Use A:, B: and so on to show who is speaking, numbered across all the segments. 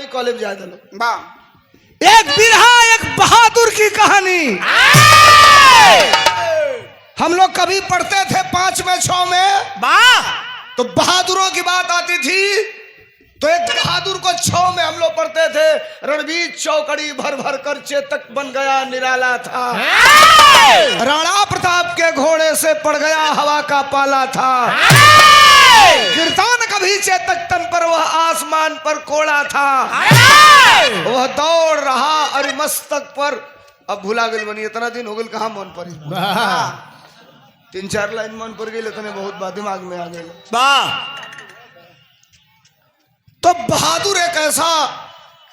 A: College जा दलो।
B: एक बिरहा एक बहादुर की कहानी हम लोग कभी पढ़ते थे 5 में 6 में तो बहादुरों की बात आती थी तो एक बहादुर को 6 में हम लोग पढ़ते थे। रणवीर चौकड़ी भर भर कर चेतक बन गया निराला था, राणा प्रताप के घोड़े से पड़ गया हवा का पाला था, गिरता न कभी चेतक तन पर वह आसमान पर कोड़ा था, वह दौड़ रहा अरे मस्तक पर। अब भुला गल बनी इतना दिन हो गल कहाँ मन पड़ी 3-4 लाइन मन पर गई इतने बहुत बात दिमाग में आ गए। तो बहादुर एक ऐसा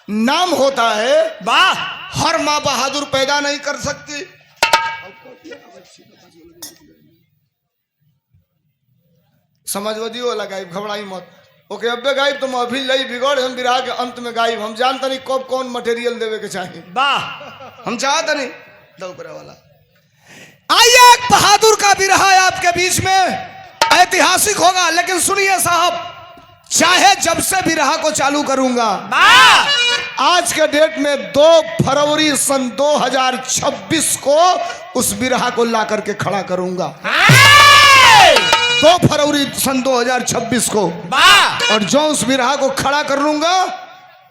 B: नाम होता है हर माँ बहादुर पैदा नहीं कर सकती। समझवदियो वाला गायब घबराई मत ओके अब्बे गायब तो महफिल लई बिगड़ हम बिरहा के अंत में गायब हम जानता नहीं कब कौन मटेरियल देवे के चाहिए हम चाहते नहीं दौपरे वाला। आइए एक बहादुर का बिरहा आपके बीच में ऐतिहासिक होगा लेकिन सुनिए साहब चाहे जब से बिरहा को चालू करूंगा आज के डेट में 2 फरवरी सन 2026 को उस बिरहा को ला करके खड़ा करूंगा 2 फरवरी सन 2026 को और जो उस बिरहा को खड़ा कर लूंगा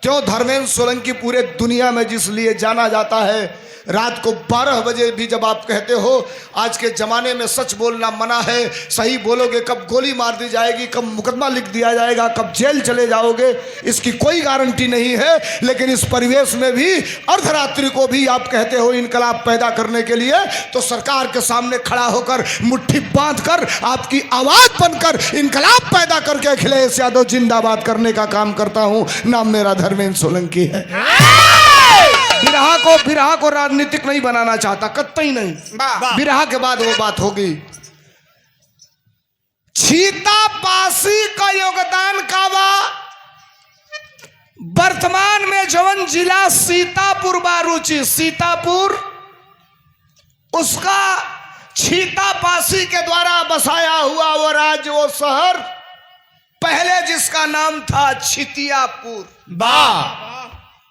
B: क्यों धर्मेंद्र सोलंकी पूरे दुनिया में जिस लिए जाना जाता है। रात को 12 बजे भी जब आप कहते हो आज के जमाने में सच बोलना मना है, सही बोलोगे कब गोली मार दी जाएगी, कब मुकदमा लिख दिया जाएगा, कब जेल चले जाओगे, इसकी कोई गारंटी नहीं है। लेकिन इस परिवेश में भी अर्धरात्रि को भी आप कहते हो इनकलाब पैदा करने के लिए तो सरकार के सामने खड़ा होकर मुट्ठी बांधकर आपकी आवाज बनकर इनकलाब पैदा करके अखिलेश यादव जिंदाबाद करने का काम करता हूं। नाम मेरा धर्मेंद्र सोलंकी है। बिरहा को राजनीतिक नहीं बनाना चाहता कतई नहीं। बिरहा के बाद वो बात होगी छीता पासी का योगदान का बा वर्तमान में जवन जिला सीतापुर बारूची सीतापुर उसका छीता पासी के द्वारा बसाया हुआ वो राज्य वो शहर पहले जिसका नाम था छितियापुर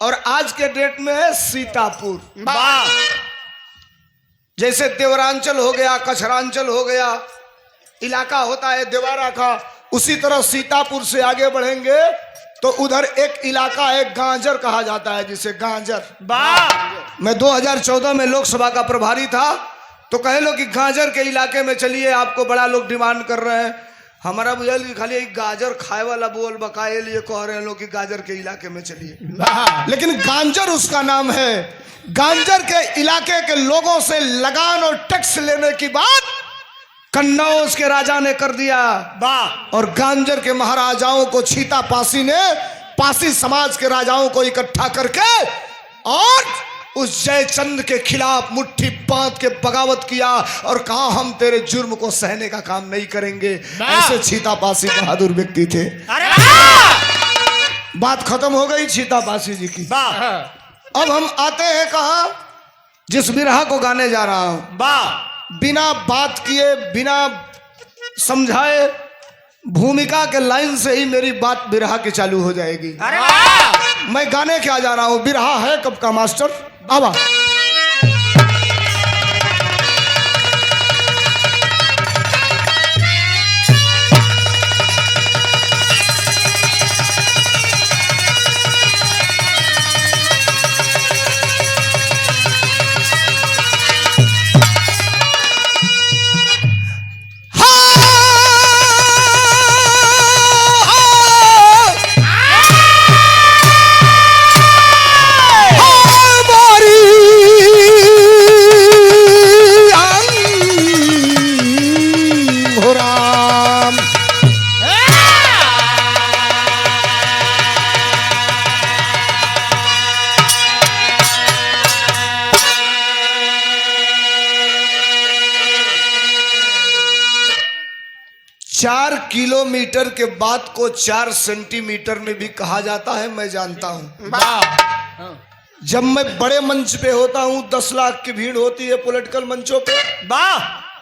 B: और आज के डेट में है सीतापुर। जैसे देवरांचल हो गया कछरांचल हो गया इलाका होता है देवारा का उसी तरह सीतापुर से आगे बढ़ेंगे तो उधर एक इलाका है गांजर कहा जाता है जिसे गांजर। मैं 2014 में लोकसभा का प्रभारी था तो कहे लो कि गांजर के इलाके में चलिए आपको बड़ा लोग डिमांड कर रहे हैं। हमारा बुझल कि खाली गाजर खाए वाला बोल बकाए लिए कह रहे हैं लोग कि गाजर के इलाके में चलिए लेकिन गांजर उसका नाम है। गांजर के इलाके के लोगों से लगान और टैक्स लेने की बात कन्नौज के राजा ने कर दिया और गांजर के महाराजाओं को छीता पासी ने पासी समाज के राजाओं को इकट्ठा करके और उस जयचंद के खिलाफ मुट्ठी बांध के बगावत किया और कहा हम तेरे जुर्म को सहने का काम नहीं करेंगे। ऐसे छीता पासी बहादुर व्यक्ति थे। बात खत्म हो गई छीता पासी जी की। अब हम आते हैं कहा जिस बिरहा को गाने जा रहा हूं बिना बात किए बिना समझाए भूमिका के लाइन से ही मेरी बात बिरहा की चालू हो जाएगी। मैं गाने क्या जा रहा हूं बिरहा है कब का मास्टर बाबा। किलोमीटर के बात को 4 सेंटीमीटर में भी कहा जाता है मैं जानता हूं। जब मैं बड़े मंच पे होता हूं 10 लाख की भीड़ होती है पॉलिटिकल मंचों पे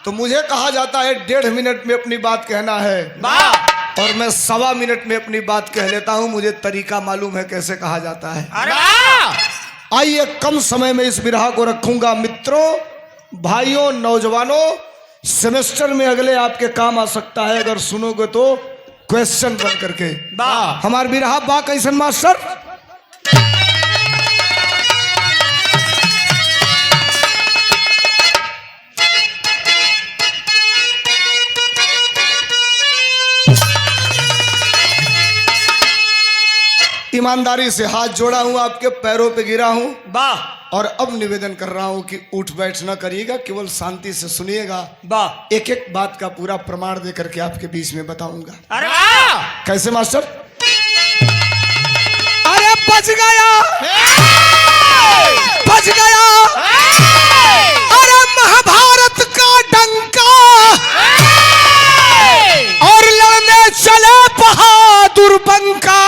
B: तो मुझे कहा जाता है 1.5 मिनट में अपनी बात कहना है और मैं 1.25 मिनट में अपनी बात कह लेता हूं, मुझे तरीका मालूम है कैसे कहा जाता है।
A: अरे वाह!
B: आइए कम समय में इस बिरहा को रखूंगा। मित्रों, भाइयों, नौजवानों, सेमेस्टर में अगले आपके काम आ सकता है अगर सुनोगे तो क्वेश्चन बन करके।
A: वाह!
B: हमार बिरहा बा कैसन मास्टर? ईमानदारी से हाथ जोड़ा हूं, आपके पैरों पे गिरा हूं।
A: वाह!
B: और अब निवेदन कर रहा हूं कि उठ बैठ ना करिएगा, केवल शांति से सुनिएगा।
A: वाह!
B: एक एक बात का पूरा प्रमाण दे करके आपके बीच में बताऊंगा।
A: अरे वाह!
B: कैसे मास्टर? अरे बच गया, बच गया, अरे महाभारत का डंका, और लड़ने चले बहादुर बंका,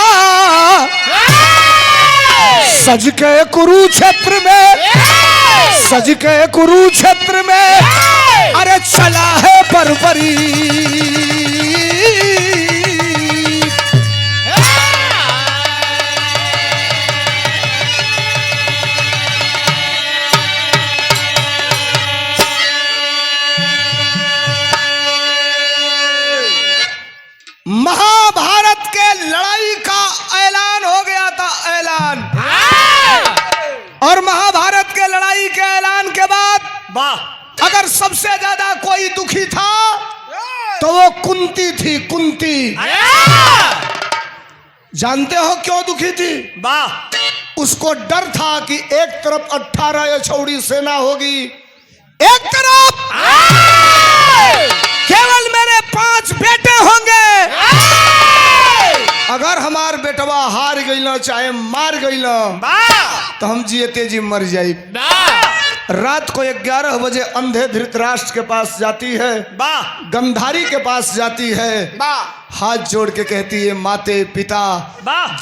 B: सज के कुरुक्षेत्र में, सज के कुरुक्षेत्र में, अरे चला है बर्बरी। महाभारत के लड़ाई का ऐलान हो गया था, ऐलान। और महाभारत के लड़ाई के ऐलान के बाद
A: वाह!
B: अगर सबसे ज्यादा कोई दुखी था तो वो कुंती थी, कुंती। जानते हो क्यों दुखी थी?
A: वाह!
B: उसको डर था कि एक तरफ 18 यछौड़ी सेना होगी, एक तरफ केवल मेरे 5 बेटे होंगे। अगर हमार बेटवा हार गई ना, चाहे मार गई ना, तो हम जियते जी मर जाए। रात को 11 बजे अंधे धृतराष्ट्र के पास जाती है, गंधारी के पास जाती है, हाथ जोड़ के कहती है, माते पिता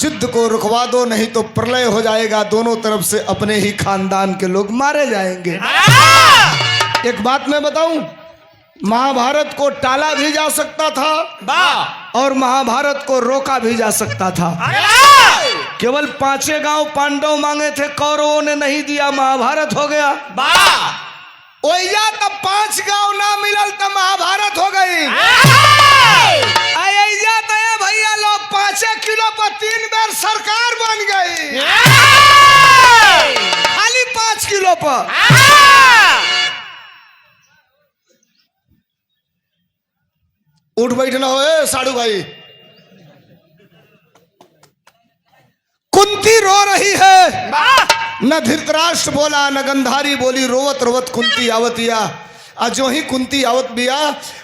B: युद्ध को रुकवा दो, नहीं तो प्रलय हो जाएगा, दोनों तरफ से अपने ही खानदान के लोग मारे जाएंगे। एक बात मैं बताऊं, महाभारत को टाला भी जा सकता था और महाभारत को रोका भी जा सकता था। केवल 5 गांव पांडव मांगे थे, कौरवों ने नहीं दिया, महाभारत हो गया। ओया तब 5 गांव ना मिलल तो महाभारत हो गई। अय्या तो भैया लोग 5 किलो पर 3 बार सरकार बन गई, खाली 5 किलो पर। उठ बैठना हो साड़ू भाई। कुंती रो रही है, न धृतराष्ट्र बोला, न गंधारी बोली, रोवत रोवत कुंती आवतिया। जो ही कुंती आवत बिया,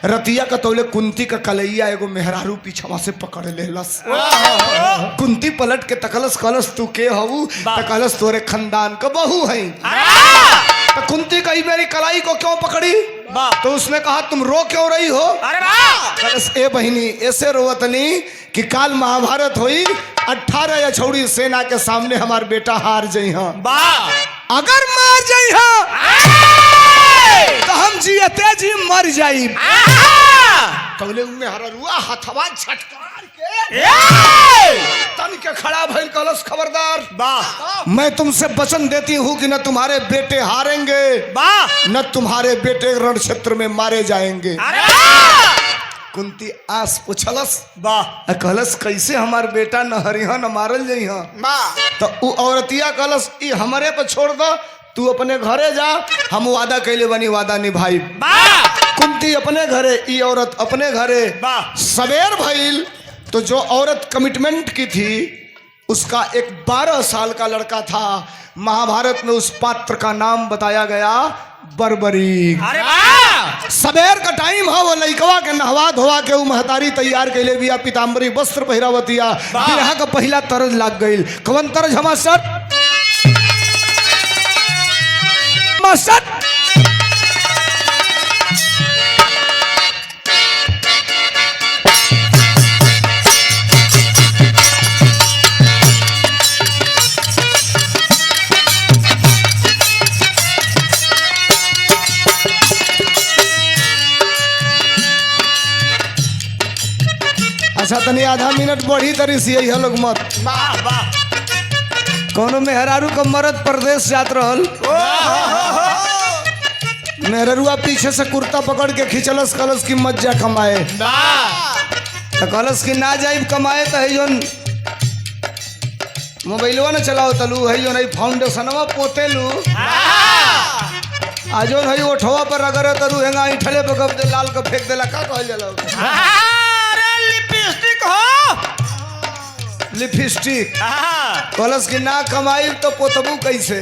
B: रतिया का तौले कुंती का कलैया एगो मेहरारू पीछवा से पकड़ लेलस। कुंती पलट के तकलस, कलस तू के हऊ? तकलस तोरे खानदान का बहू है। तो कुंती कही मेरी कलाई को क्यों पकड़ी? तो उसने कहा तुम रो क्यों रही हो? कलस ए बहिनी ऐसे रोवतनी कि काल महाभारत हुई, 18 यछौड़ी सेना के सामने हमार बेटा हार जई हा। अगर मार जई हा तो हम जियते जी मर जाई। तौले उनमें हररुआ हथवा झटकार के तन के खड़ा भइल, कलश खबरदार, मैं तुमसे वचन देती हूँ कि न तुम्हारे बेटे हारेंगे, न तुम्हारे बेटे रण क्षेत्र में मारे जाएंगे। कुंती आस पुछलस, कहलस कैसे हमार बेटा न हरिहा न मारल जइहा? तो उ औरतिया कहलस ई हमरे पे छोड़ दो, तू अपने घरे जा, हम वादा कैले बनी वादा निभाई। कुंती अपने घरे, ई औरत अपने घरे। सवेर भइल तो जो औरत कमिटमेंट की थी उसका एक 12 साल का लड़का था। महाभारत में उस पात्र का नाम बताया गया बर्बरी। सवेर का टाइम है, वो लइकवा के नहवा धोवा के महतारी तैयार कैले बिया, पीताम्बरी वस्त्र पहिरावतिया। बिरहा का पहला तरज लाग गई। कवन तरज हमार सर? मास्टर अच्छा देखा तनी आधा मिनट बढ़ी तरी से यही लोग मत
A: वाह वाह
B: कोनो मेहरारू का मर्द प्रदेश जात रहल मेहरुआ पीछे से कुर्ता पकड़ के खिंचलस कलस की मज्जा कमाए तो कलस की ना जाइब कमाए तो है जोन मोबाइलवा न चलाओ तलू है जो नहीं फाउंडेशनवा पोतेलू आजो है ओठवा पर अगर तरु हेंगा इठले पे कब दे लाल का फेंक देला का कहल जाला
A: अरे लिपस्टिक हो
B: लिपस्टिक कलस की ना कमाई तो पोतबू कैसे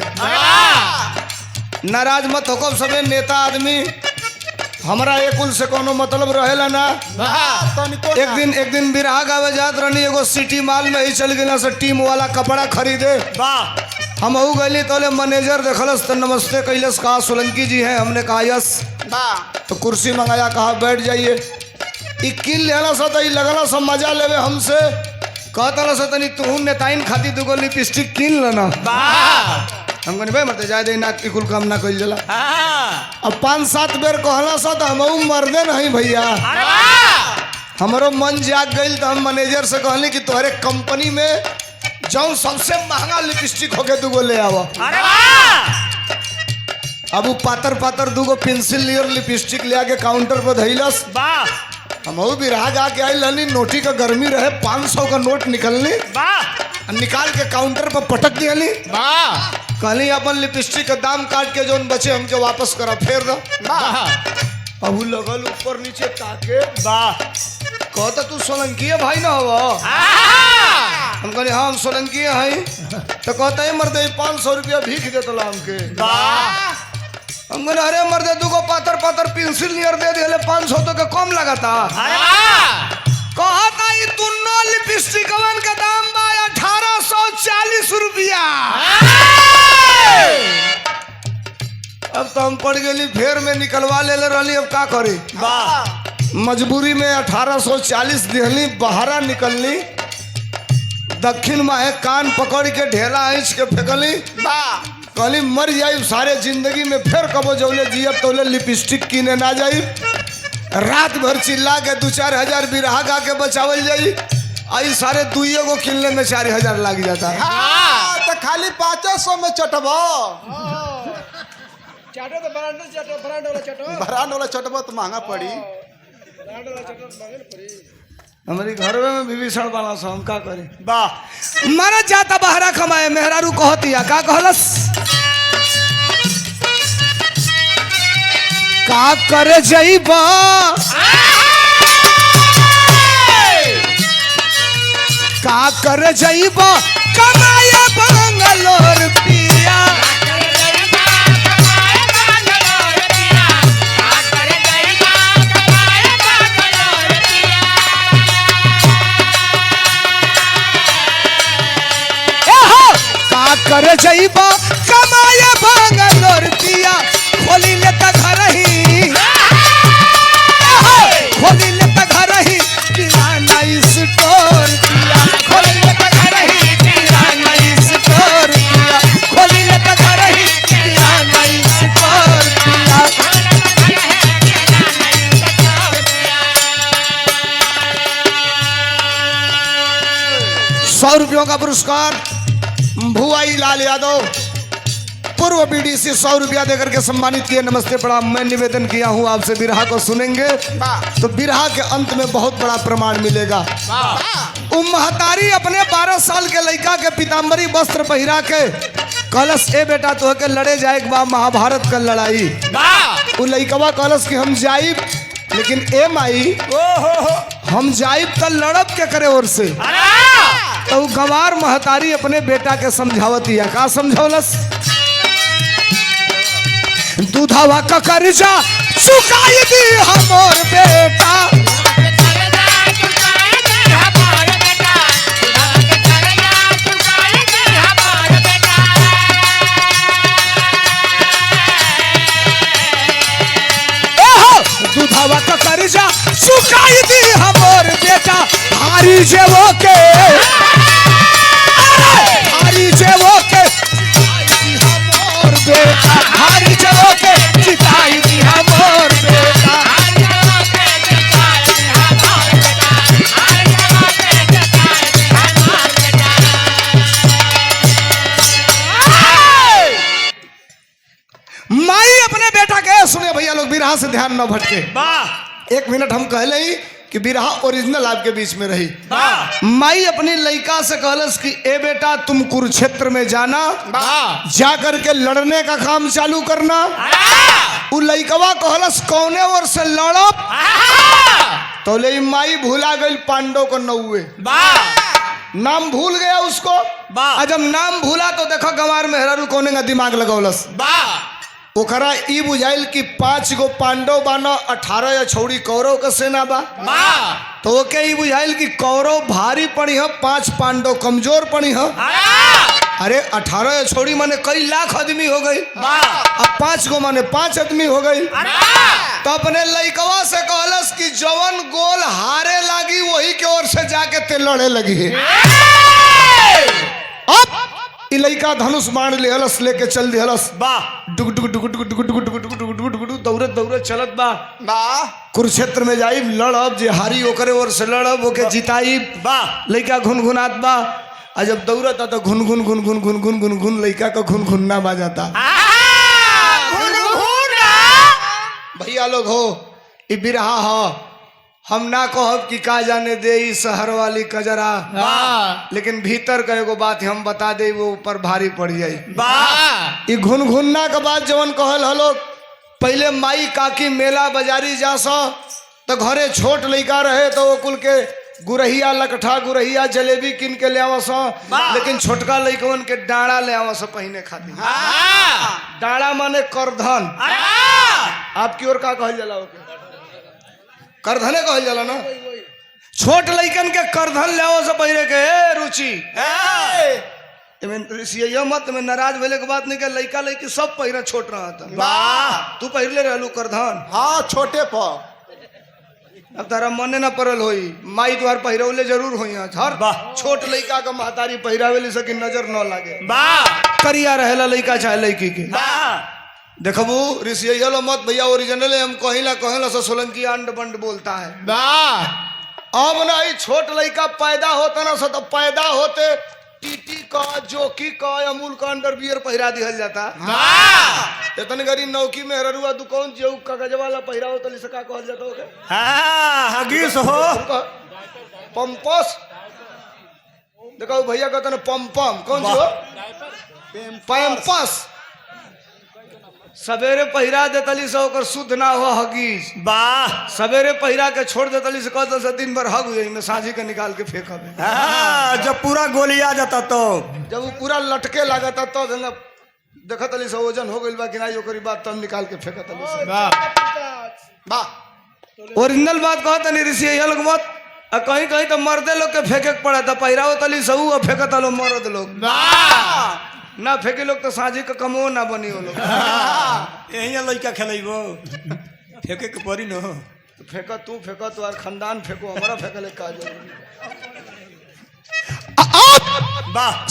B: नाराज मत होको सबे नेता आदमी हमरा एकुल से कोनो मतलब रहेला ना एक दिन बिरहा गावे जात रहनी एगो सिटी मॉल में ही चल गेला से टीम वाला कपड़ा खरीदे
A: वाह
B: हम हूँ गली तो मैनेजर देखलस तो नमस्ते कैलस कहा सोलंकी जी हैं हमने कहा यस तो कुर्सी मंगाया कहा बैठ जाइए ई किन लेला सा तो लगला सब मजा लेवे हमसे कहता सा तनी तू नेताइन खाती दुगो लिपस्टिक किन लेना हम कहनी भाई मरते जाए दे ना की कुल काम ना कइल जाला अब 5-7 बेर कहला सा तो हम मर्दे नहीं भैया हमारो मन जाग गई तो हम मैनेजर से कहली कि तुम्हारे कंपनी में जाऊं सबसे महंगा लिपस्टिक होके दुगो ले आवा अब वो पातर पातर दुगो पेंसिल लियर लिपस्टिक ले आके काउंटर पर धैलस हम भी राह गा के आई लली नोटी का गर्मी रहे 500 का नोट निकलनी निकाल के काउंटर पर पटक दियली कहली अपन लिपस्टिक का दाम काट के जोन बचे हमके वापस करा फेर दो अब लगल ऊपर नीचे ताके कहता तू सोलंकी है भाई ना हो हम कहले हाँ हम सोलंकी है तो कहता है मर्दे 500 रुपया भीख देता हमके हम कहले अरे मर्दे दुगो पातर पातर पेंसिल नियर दे दिले 500 तो के कम लगाता कहता ये दोनों लिपस्टिकवन का दाम बा 1840 रुपया अब तो हम पड़ गई फेर में निकलवा ले रही अब का करी मजबूरी में 1840 दिहली बहारा निकलनी दक्षिण माहे कान पकड़ के ढेला आँच के फेंकली कहली मर जाई सारे जिंदगी में फिर कबो जौले जियब तौले लिपस्टिक किने ना जाई रात भर चिल्ला के 2-4 हजार बिरहा गा के बचावल जाई आई सारे दुइयो को किनले में 4,000 लग जाता है
C: तो खाली 500 में चटबो
B: चाटो तो ब्रांड
C: वाला चटबो तो महंगा पड़ी
B: हमारी घर में विभीषण वाला सो हम का करे मारा जाता बहरा कमाए मेहरारू कहतिया का कहलस का करे जइबा का करे जइबा कमाए बंगलोर पिया कर जइबा कमाए बंगलोर पिया खोली ले त घर ही खोली ले त घर ही किराना स्टोर पिया खोली ले त घर ही किराना स्टोर पिया खोली ले त घर ही किराना स्टोर पिया 100 रुपयों का पुरस्कार भुआई लाल यादव पूर्व बीडीसी 100 रुपया देकर के सम्मानित किए। नमस्ते प्रणाम। मैं निवेदन किया हूँ आपसे बिरहा को सुनेंगे तो बिरहा के अंत में बहुत बड़ा प्रमाण मिलेगा। महतारी अपने 12 साल के लड़का के पीताम्बरी वस्त्र पहिरा के कलश ए बेटा तो के लड़े जाए बा महाभारत का लड़ाई। वो लड़कवा कलश की हम जाइब लेकिन ए माई हम जाइब तो लड़ब के करे और से तो गवार महतारी अपने बेटा के समझावती है का समझौलस दूधावा का कर्जा चुकाई दी हमोर बेटा दूधावा का कर्जा चुकाई दी हमोर बेटा हारी जेवो के हारी जेवो के हमोर बेटा हारी जेवो के जिताई दी हमोर बेटा बिरहा से ध्यान न भटके।
A: वाह
B: 1 मिनट हम कहले ही कि बिरहा ओरिजिनल आपके बीच में रही।
A: वाह
B: माई अपनी लड़का से कहलस कि ए बेटा तुम कुरुक्षेत्र में जाना, जा करके लड़ने का काम चालू करना। उ लड़कवा कहलस कौने ओर से लड़ब, तो ले माई भूला गई पांडव को नौवे, नाम भूल गया उसको।
A: वाह।
B: जब नाम भूला तो देखो गंवार मेहरारू कोने का दिमाग लगौलस। ओकरा ई बुझाइल कि 5 गो पांडव बाना, 18 या छौड़ी कौरव का सेना बा। तो ओके ई बुझाइल कि कौरव भारी पड़ी है, 5 पांडव कमजोर पड़ी है। अरे 18 या छौड़ी माने कई लाख आदमी हो गई, अब 5 गो माने 5 आदमी हो गई। तो अपने लइकवा से कहलस कि जवन गोल हारे लगी वही के ओर से जाके ते लड़े लगी है। अब ई लइका धनुष बाण ले हलस, लेके चल दिहलस। डुग डुग डुग डुग डुग डुग डुग डुग डुग डुग डुग दौड़त दौड़त चलत बा। कुरुक्षेत्र में जाई लड़ब, जे हारी ओकरे ओर से लड़ब, ओके जिताई। लइका घुनघुनात बा, आ जब दौड़ता तो घुन घुन घुन घुन घुन घुन घुन घुन लइका का घुन घुनना बाजाता। भैया लोग हो, ई बिरहा हो, हम ना कहब कि का जाने दे ई शहर वाली कजरा, लेकिन भीतर का एगो बात हम बता दे, वो ऊपर भारी पड़ जाई। ई घुनघुन्ना के बाद जवन कहल हलो, पहले माई काकी मेला बाजारी जा सो तो घरे छोट लइका रहे तो वो कुल के गुरहिया लकठा गुरहिया जलेबी किन के ले आवस, लेकिन छोटका लइकवन के डाड़ा ले आवस पहिने खातिर। डाड़ा माने करधन। आपकी ओर का कहल जाला? ओके करधने कहल जाला ना। छोट लइकन के करधन ले आवस पहिरे के। रुचि ऋषिया मत में नाराज भेले के बात नहीं के, लइका लइकी सब पहिरा छोट रहा था। तू पहिरले रहलू करधन?
C: हाँ छोटे पर।
B: अब तारा मने ना पड़ल होई, माई तुहार पहिरौले जरूर होई। हर छोट लइका का महतारी पहिरावेली से कि नजर न लागे। करिया रहेला लइका चाहे लइकी के। देखबू ऋषिया लो मत भैया, ओरिजिनल हम कहिला से सोलंकी अंड बंड बोलता है। अब ना ही छोट लइका पैदा होता ना सो, तो पैदा होते टीटी का जोकी का अमूल का अंडरवियर पहिरा दिहल जाता। इतने गरी नौकी में हरुआ दुकान जो कागज वाला पहिरा हो, तो लिसे का कहल जाता होगा?
A: हगीस हो,
B: पंपस। देखो भैया कहते ना पम्पम, कौन सी हो? पैम्पस। सवेरे पहिरा देतली से ओकर शुद्ध ना हो हगीस। सवेरे पहिरा के छोड़ देतली से कहते से दिन भर हग में साझी के निकाल के फेंकब।
A: जब पूरा गोली आ जाता तो,
B: जब वो पूरा लटके लागता तो देखत अली से वजन हो गइल बा कि नहीं, ओकरी बात तब निकाल के फेंकत अली से। ओरिजिनल बात कहत नहीं ऋषि ये लोग मत। कहीं कहीं तो मर्दे लोग के फेंके के पड़ा था, पहिराओ तली से ऊ फेंकत लो मर्द लोग ना फेंके लोग तो साझी का कमो ना बनी हो लोग।
A: यही लड़का खेलेबो फेंके के पड़ी न।
B: फेंक तू फेंक तो खानदान फेंको, हमारा फेंकले का जरूरी।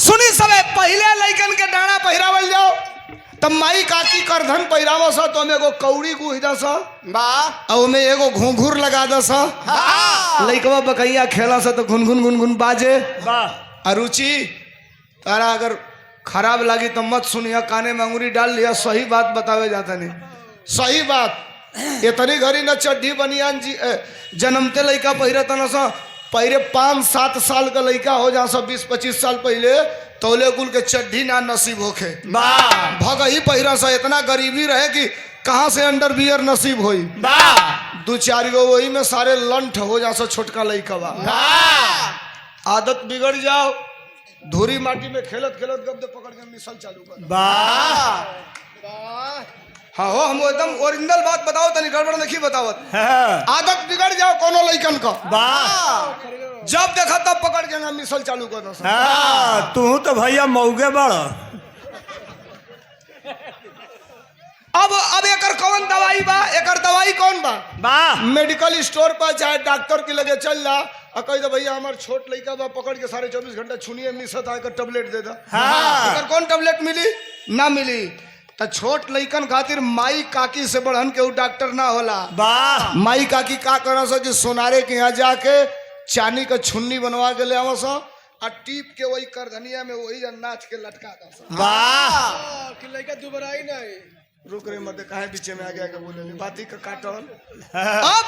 B: सुनी सबे पहले लइकन के डाना पहिरावल जाओ, तब माई काकी करधन पहिराव सा, तो एगो कौड़ी गुहि दस, में एगो घूंघूर लगा दस। लइकवा बकैया खेला सा तो घुन घुन गुन गुन बाजे। अरुचि तारा अगर खराब लगी तो मत सुनिया, काने में अंगुरी डाल लिया। सही बात बतावे जाता नहीं, सही बात। इतनी घड़ी न चड्ढी बनियान जी जन्मते लइका पहिरता न सा, पहले 5-7 साल का लड़का हो जा, 20-25 साल पहले तौले कुल के चड्ढी ना नसीब होखे, भग ही पहिरा सा। इतना गरीबी रहे कि कहाँ से अंडरवियर नसीब होई। 2-4 गो वही में सारे लंठ हो जा सा छोटका लड़का बा। आदत बिगड़ जाओ, धूरी माटी में खेलत खेलत गब्दे पकड़ के मिसल चालू कर। हाँ हो, हम एकदम ओरिजिनल बात बताओ, तनी गड़बड़ नहीं बतावत। आदत बिगड़ जाओ कोनो लइकन का, जब देखा तब पकड़ के ना मिसल चालू कर दो।
A: तू तो भैया मौगे बड़।
B: अब एकर कौन दवाई बा? एकर दवाई कौन बा? मेडिकल स्टोर पर चाहे डॉक्टर के लगे चल जा और कह दो भैया हमार छोट लइका बा, पकड़ के 24 घंटा छुनिए मिसत आकर टैबलेट दे दो। एकर कौन टैबलेट मिली? ना मिली। तो छोट लइकन खातिर माई काकी से बढ़न के डॉक्टर ना होला। माई काकी का कर कि सोनारे के यहाँ जाके चांदी का छुन्नी बनवा के ले आवस और टीप के वही करधनिया में वही नाच के लटका दस।
C: कि लइका दुबराई नहीं।
B: रुक रे मत कहे पीछे में आ गया के बोले बाती का काटल अब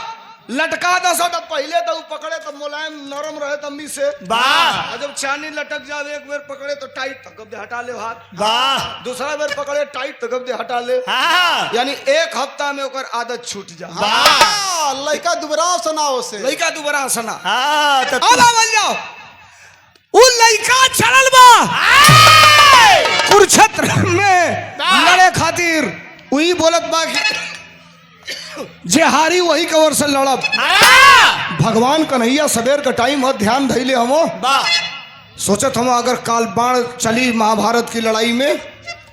B: लटका दस तो पहले तो पकड़े तो मुलायम नरम रहे तम्मी से
A: वाह
B: और जब चानी लटक जावे एक बार पकड़े तो टाइट तो कब दे हटा ले हाथ
A: वाह
B: दूसरा बार पकड़े टाइट तो कब दे हटा ले
A: हाँ
B: यानी एक हफ्ता में ओकर आदत छूट जा
C: हाँ, लड़का दुबरा सुनाओ से
B: लइका दोबारा सना
A: हाँ तो
B: अब आवल जाओ उ लइका चलल बा कुरुक्षेत्र में लड़े खातिर वही बोलत बा कि जे हारी वही कवर से लड़ब भगवान कन्हैया सवेर का टाइम हो ध्यान धैले हम
A: वाह
B: सोचत हम अगर काल बाण चली महाभारत की लड़ाई में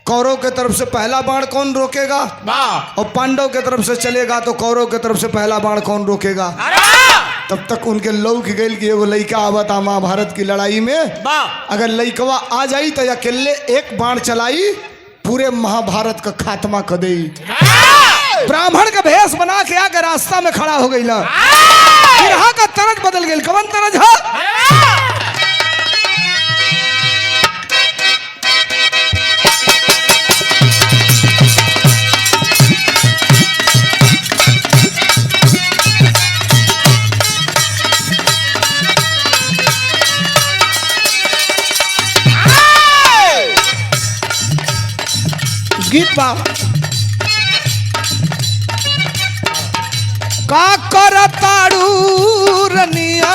B: कौरव के तरफ से पहला बाण कौन रोकेगा
A: वाह
B: और पांडव के तरफ से चलेगा तो कौरव के तरफ से पहला बाण कौन रोकेगा तब तक उनके लौक गई कि एगो लइका आवता महाभारत की लड़ाई में
A: वाह
B: अगर लइकवा आ जाई तो अकेले एक बाण चलाई पूरे महाभारत का खात्मा कर दे ब्राह्मण का भेष बना के आकर रास्ता में खड़ा हो गई ना बिरहा का तरज बदल गई कवन तरज है गीत बा का करताड़ू रनिया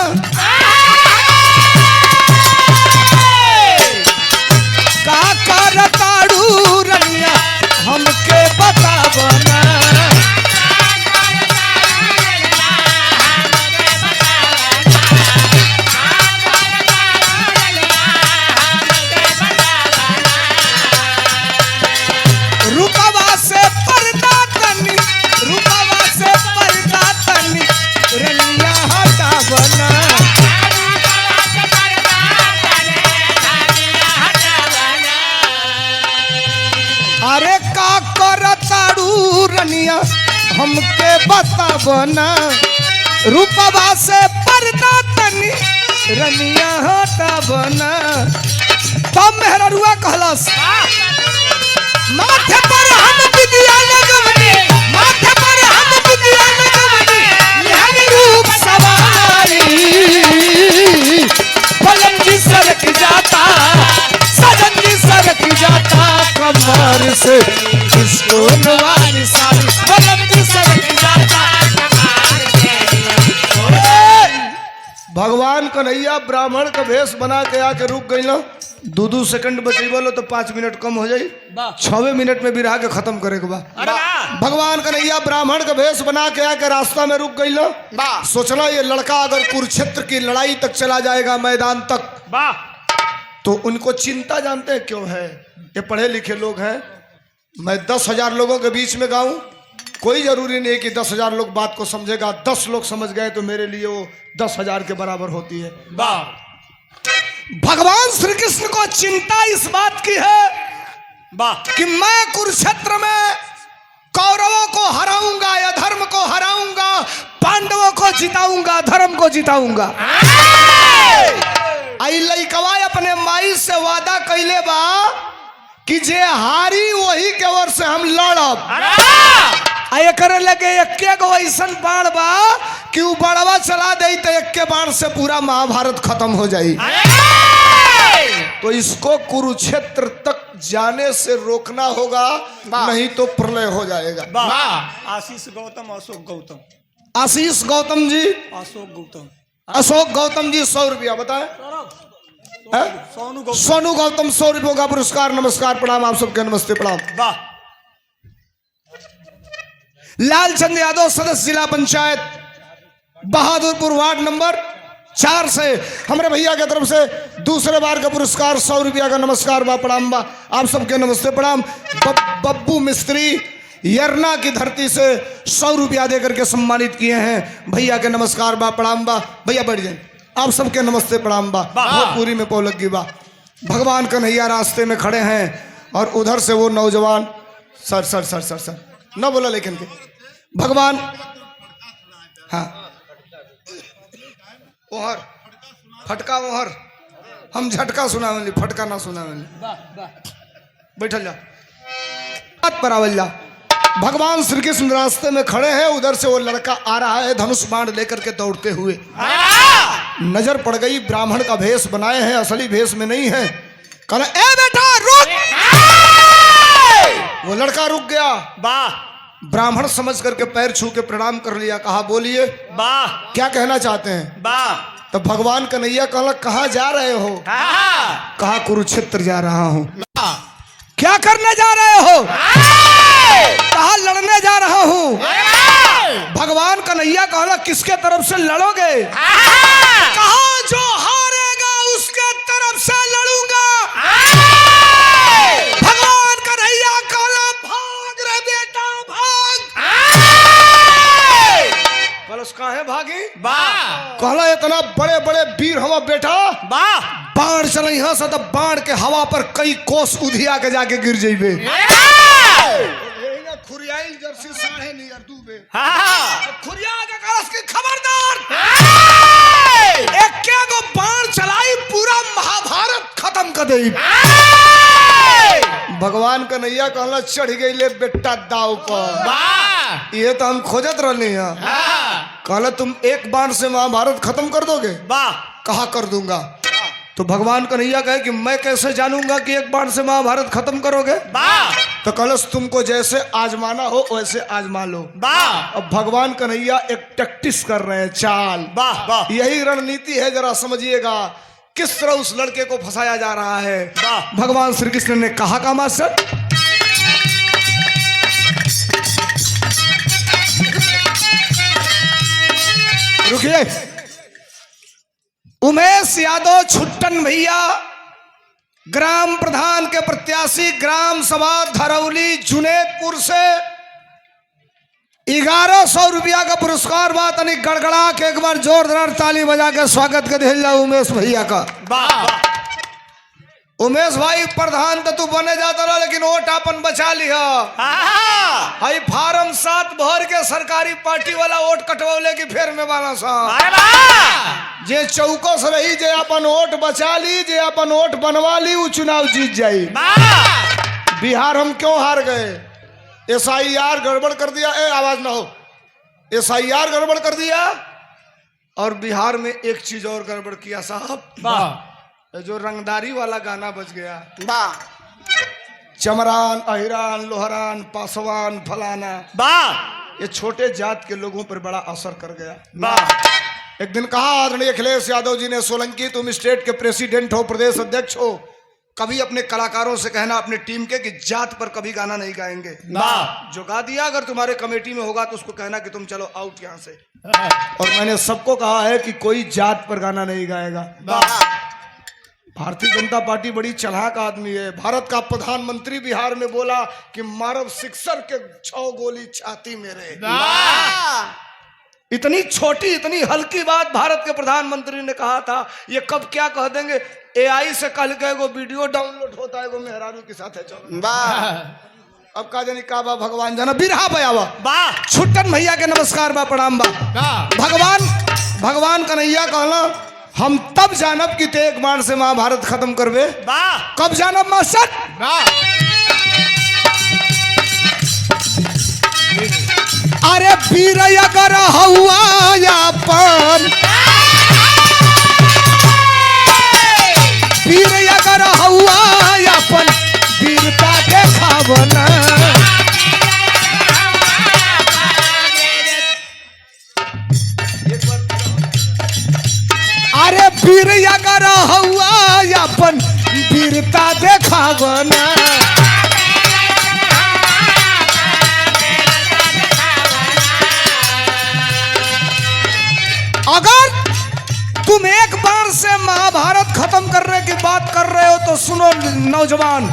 B: का करताड़ू रनिया हमके बतावना रुकवा से पर्दा तनी रुकवा से पर्दा तनी रनिया हटावना अरे का करताड़ू रनिया हमके बतावना रुपवा से पर्दा तनी रनिया हटावना तब मेहरुआ कहलस माथे पर हम विद्या लगवनी माथे पर हम विद्या लगवनी निहंग रूप सवारी पलम जी सरक जाता सजन जी सरक जाता कमर से इसको नवानी सारी पलम जी सरक जाता भगवान कन्हैया ब्राह्मण का भेष बना के आके रुक गई ना दो सेकंड बचेबो तो 5 मिनट कम हो जाई 6 मिनट में बिरहा के खत्म करे के बा भगवान कन्हैया ब्राह्मण का भेष बना के आके रास्ता में रुक गई ना सोचना ये लड़का अगर कुरुक्षेत्र की लड़ाई तक चला जाएगा मैदान तक तो उनको चिंता जानते हैं क्यों है ये पढ़े लिखे लोग हैं मैं 10,000 लोगों के बीच में गाऊं कोई जरूरी नहीं कि 10,000 लोग बात को समझेगा 10 लोग समझ गए तो मेरे लिए वो 10,000 के बराबर होती है भगवान श्री कृष्ण को चिंता इस बात की है कि मैं कुरुक्षेत्र में कौरवों को हराऊंगा या धर्म को हराऊंगा पांडवों को जिताऊंगा धर्म को जिताऊंगा आई लइकवा अपने माई से वादा कैले बा कि जे हारी वही के ओर से हम लड़ब आये करे लगे एक्के गो ऐसन बाण बा कि उ बड़वा चला दे तो एक्के बाण से पूरा महाभारत खत्म हो जाई तो इसको कुरुक्षेत्र तक जाने से रोकना होगा नहीं तो प्रलय हो जाएगा
A: आशीष गौतम अशोक गौतम
B: आशीष गौतम जी अशोक गौतम जी 100 रुपया बताए सोनू गौतम 100 रुपयों का पुरस्कार नमस्कार प्रणाम आप सबके नमस्ते प्रणाम लालचंद यादव सदस्य जिला पंचायत बहादुरपुर वार्ड नंबर 4 से हमारे भैया की तरफ से दूसरे बार का पुरस्कार 100 रुपया का नमस्कार बा प्रणाम बा आप सबके नमस्ते प्रणाम बब्बू मिस्त्री यरना की धरती से 100 रुपया देकर के सम्मानित किए हैं भैया के नमस्कार बा प्रणाम बा भैया बढ़ जाए आप सबके नमस्ते प्रणाम बा पूरी में पौलगी बा भगवान कन्हैया रास्ते में खड़े हैं और उधर से वो नौजवान सर सर सर सर सर न बोला लेकिन के भगवान हाँ ओहर फटका ओहर हम झटका सुना फटका ना सुना बैठल जा बात पर आवल जा भगवान श्री कृष्ण रास्ते में खड़े हैं, उधर से वो लड़का आ रहा है धनुष बाण लेकर के दौड़ते हुए। नजर पड़ गई, ब्राह्मण का भेष बनाए हैं, असली भेष में नहीं है। कहना ए बेटा रुक। वो लड़का रुक गया।
A: वाह
B: ब्राह्मण समझ करके पैर छू के प्रणाम कर लिया। कहा बोलिए
A: वाह
B: क्या कहना चाहते हैं।
A: वाह।
B: तो भगवान कन्हैया कहला कहाँ जा रहे हो। कहा कुरुक्षेत्र जा रहा हूँ। क्या करने जा रहे हो। कहा लड़ने जा रहा हूँ। भगवान कन्हैया कहला किसके तरफ से लड़ोगे। कहा जो हारेगा उसके तरफ से लड़ूंगा। भगवान कन्हैया कहला भाग रे बेटा भाग। कलश कहाँ भागी। कहला इतना बड़े बड़े वीर हवा बेटा। बाण चल यहाँ से तब बाण के हवा पर कई कोस उधिया के जाके गिर जेबे। खुरियाइल जर्सी साढ़े नियर डूबे। खुरिया के कलश की खबरदार। एक क्या को बाण चलाई पूरा महाभारत खत्म कर दे। भगवान कन्हैया कहला चढ़ गई ले बेटा दाव पर। ये तो हम खोजत रहने हैं। कहला तुम एक बाण से महाभारत खत्म कर दोगे। कहा कर दूंगा। तो भगवान कन्हैया कहे कि मैं कैसे जानूंगा कि एक बाण से महाभारत खत्म करोगे। तो कलश तुमको जैसे आजमाना हो वैसे आजमा लो। अब भगवान कन्हैया एक टैक्टिस कर रहे हैं, चाल। यही रणनीति है, जरा समझिएगा किस तरह उस लड़के को फंसाया जा रहा है। भगवान श्री कृष्ण ने कहा का मास्टर रुकिए। उमेश यादव छुट्टन भैया ग्राम प्रधान के प्रत्याशी ग्राम सभा धरौली जुनेदपुर से 1100 रुपया का पुरस्कार बात तनी गड़गड़ा के एक बार जोरदार ताली बजा के स्वागत कर दिया उमेश भैया का। उमेश भाई प्रधान तो तू बने जाता रहा लेकिन वोट अपन बचा लिया। हाई फार्म 7 भर के सरकारी पार्टी वाला वोट कटवले की फेर में बाला साहब जे चौको से रही जे अपन वोट बचा ली, जे अपन वोट बनवा ली, वो चुनाव जीत जाई। बिहार हम क्यों हार गए। SIR गड़बड़ कर दिया। आवाज ना हो। SIR गड़बड़ कर दिया और बिहार में एक चीज और गड़बड़ किया साहब। जो रंगदारी वाला गाना बज गया। चमरान अहिरान लोहरान पासवान फलाना। ये छोटे जात के लोगों पर बड़ा असर कर गया। एक दिन कहा आदरणीय अखिलेश यादव जी ने, सोलंकी तुम स्टेट के प्रेसिडेंट हो, प्रदेश अध्यक्ष हो, कभी अपने कलाकारों से कहना अपने टीम के कि जात पर कभी गाना नहीं गाएंगे। जो गा दिया अगर तुम्हारे कमेटी में होगा तो उसको कहना कि तुम चलो आउट यहाँ से। और मैंने सबको कहा है कि कोई जात पर गाना नहीं गाएगा। भारतीय जनता पार्टी बड़ी चालाक आदमी है। भारत का प्रधानमंत्री बिहार में बोला कि मारव सिक्सर के 6 गोली छाती मेरे। इतनी छोटी इतनी हल्की बात भारत के प्रधानमंत्री ने कहा था। ये कब क्या कह देंगे। AI से कल के वो वीडियो डाउनलोड होता है वो मेहरारू के साथ है। चलो अब का जानी का बा भगवान जाना बिरहा बयावा। छुट्टन भैया के नमस्कार बा प्रणाम बा। भगवान कन्हैया कहला हम तब जानब कि ते एक बार से महाभारत खत्म करबे। कब जानब मास्टर। अरे वीर अगर हुआ अपन, वीर अगर हुआ अपन वीरता देखावना। अरे वीर अगर हुआ अपन वीरता देखावना। अगर तुम एक बार से महाभारत खत्म करने की बात कर रहे हो तो सुनो नौजवान,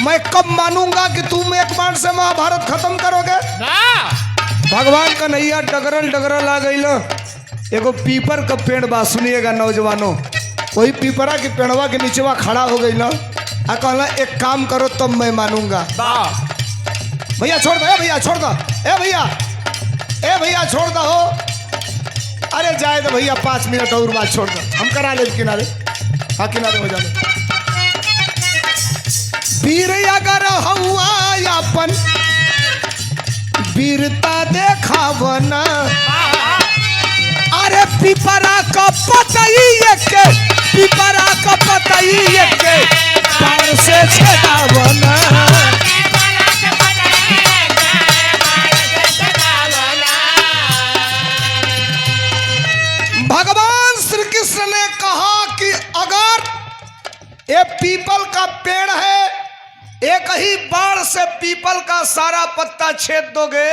B: मैं कब मानूंगा कि तुम एक बार से महाभारत खत्म करोगे। भगवान कन्हैया डगरल आ गई। एगो पीपर का पेड़ बा, सुनिएगा नौजवानों। वही पीपरा के पेड़वा के नीचेवा खड़ा हो गई ना। कहला एक काम करो तब तो मैं मानूंगा। भैया छोड़ दो, भैया छोड़ दो, भैया छोड़ दो हो। अरे जाए तो भैया 5 मिनट और बात छोड़ दो, हम करा ले किनारे। हाँ किनारे हो जाए। वीर अगर हुआ अपन वीरता देखावना अरे पिपरा का पतई के पिपरा का पतई के बाण से छेदावना भगवान श्री कृष्ण ने कहा कि अगर ये पीपल का पेड़ है, एक ही बाण से पीपल का सारा पत्ता छेद दोगे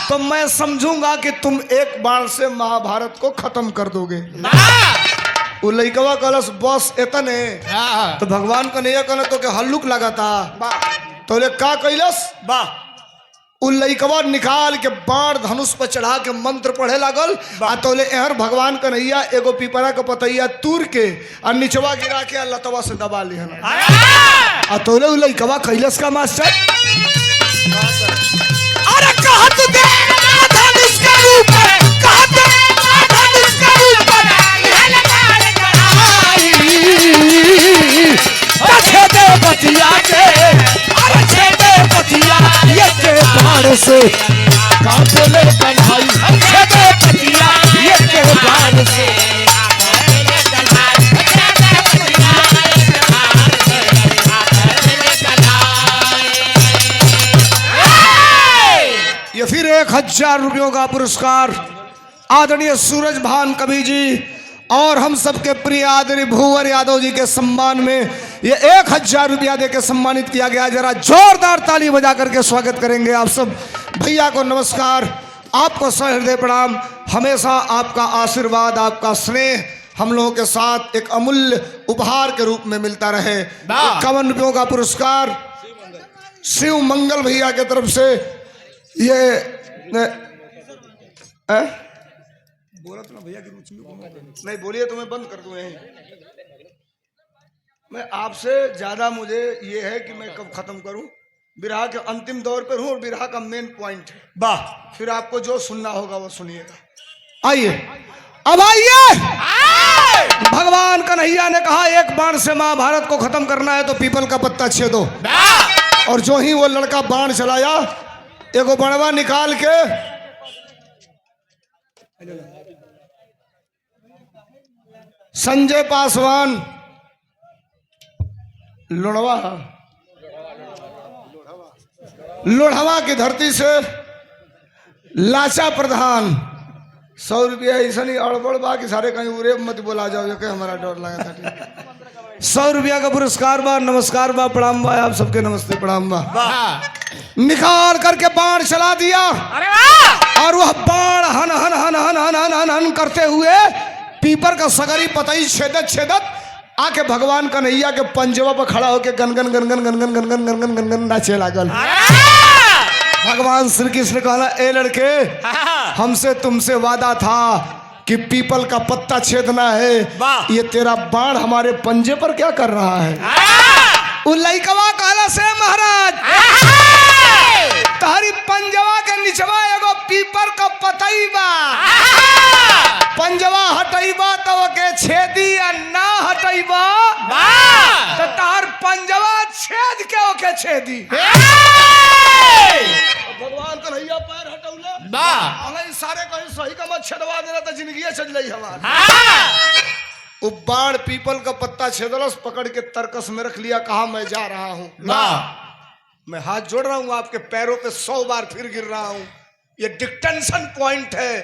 B: तो मैं समझूंगा कि तुम एक बाण से महाभारत को खत्म कर दोगे। वो लइकवा कलश बस इतने तो भगवान का नहीं कहना तो के हल्लुक लगा था तो ले का कैलस
A: वाह
B: उ लइकवा निकाल के बाण धनुष पर चढ़ा के मंत्र पढ़े लागल आ तोले एहर भगवान कन्हैया एगो पिपरा के पतैया तूर के आ निचवा गिरा के लतवा से दबा लिहन आ तोले उ लइकवा कैलस का मास्टर अरे कहत दे धनुष का रूप कहत दे धनुष का रूप छेदे बतिया के अरे छेदे बतिया ये के बाण से कांपले कन्हई छेदे बतिया ये के बाण से ये फिर 1000 रुपयों का पुरस्कार आदरणीय सूरज भान कवि जी और हम सबके प्रिय आदरणीय भूवर यादव जी के सम्मान में ये 1000 रुपया देकर सम्मानित किया गया। जरा जोरदार ताली बजा करके स्वागत करेंगे आप सब। भैया को नमस्कार, आपको सहृदय प्रणाम। हमेशा आपका आशीर्वाद आपका स्नेह हम लोगों के साथ एक अमूल्य उपहार के रूप में मिलता रहे। 51 रुपयों का पुरस्कार शिव मंगल भैया के तरफ से ये बोला तो ना भैया की नहीं बोलिए तो मैं बंद कर दूं यहीं। मैं आपसे ज्यादा मुझे ये है कि मैं कब खत्म करूं, बिरहा के अंतिम दौर पर हूं और बिरहा का मेन पॉइंट है। वाह, फिर आपको जो सुनना होगा वो सुनिएगा। आइए अब आइए। भगवान कन्हैया ने कहा एक बाण से महाभारत को खत्म करना है तो पीपल का पत्ता छेदो। और जो ही वो लड़का बाण चलाया एगो बड़वा निकाल के संजय पासवान लोढ़वा की धरती से लाचा प्रधान 100 रुपया ऐसा नहीं अड़बड़ बा कि सारे कहीं उरे मत बोला जाओ जो कि हमारा डर लगा था। 100 रुपया का पुरस्कार बा, नमस्कार बा, प्रणाम बा, आप सबके नमस्ते प्रणाम बा। निकाल करके बाण चला दिया। अरे वाह! और वह बाण हन हन हन हन हन हन हन हन करते हुए पीपर का सगरी पतई छेदत छेदत आके भगवान कन्हैया के पंजवा पर खड़ा होके गनगन गनगन गनगन गनगन गनगन गनगन नाचे लागल। भगवान श्री कृष्ण कहला ए लड़के हमसे तुमसे वादा था कि पीपल का पत्ता छेदना है, ये तेरा बाण हमारे पंजे पर क्या कर रहा है? लइकवा कहला से महाराज तारी पंजवा के निचवा एगो पीपर का पतई बा, पंजवा हटईबा तो के छेदी या ना हटईबा तो तार पंजवा छेद के ओके छेदी। भगवान कन्हैया पैर हटौले सारे कहीं सही का मत छेदवा देना तो जिंदगी चल रही हमारी। वो बाण पीपल का पत्ता छेदलस, पकड़ के तरकस में रख लिया, कहा मैं जा रहा हूँ। मैं हाथ जोड़ रहा हूँ, आपके पैरों पे 100 बार फिर गिर रहा हूँ। ये डिक्टेंशन पॉइंट है,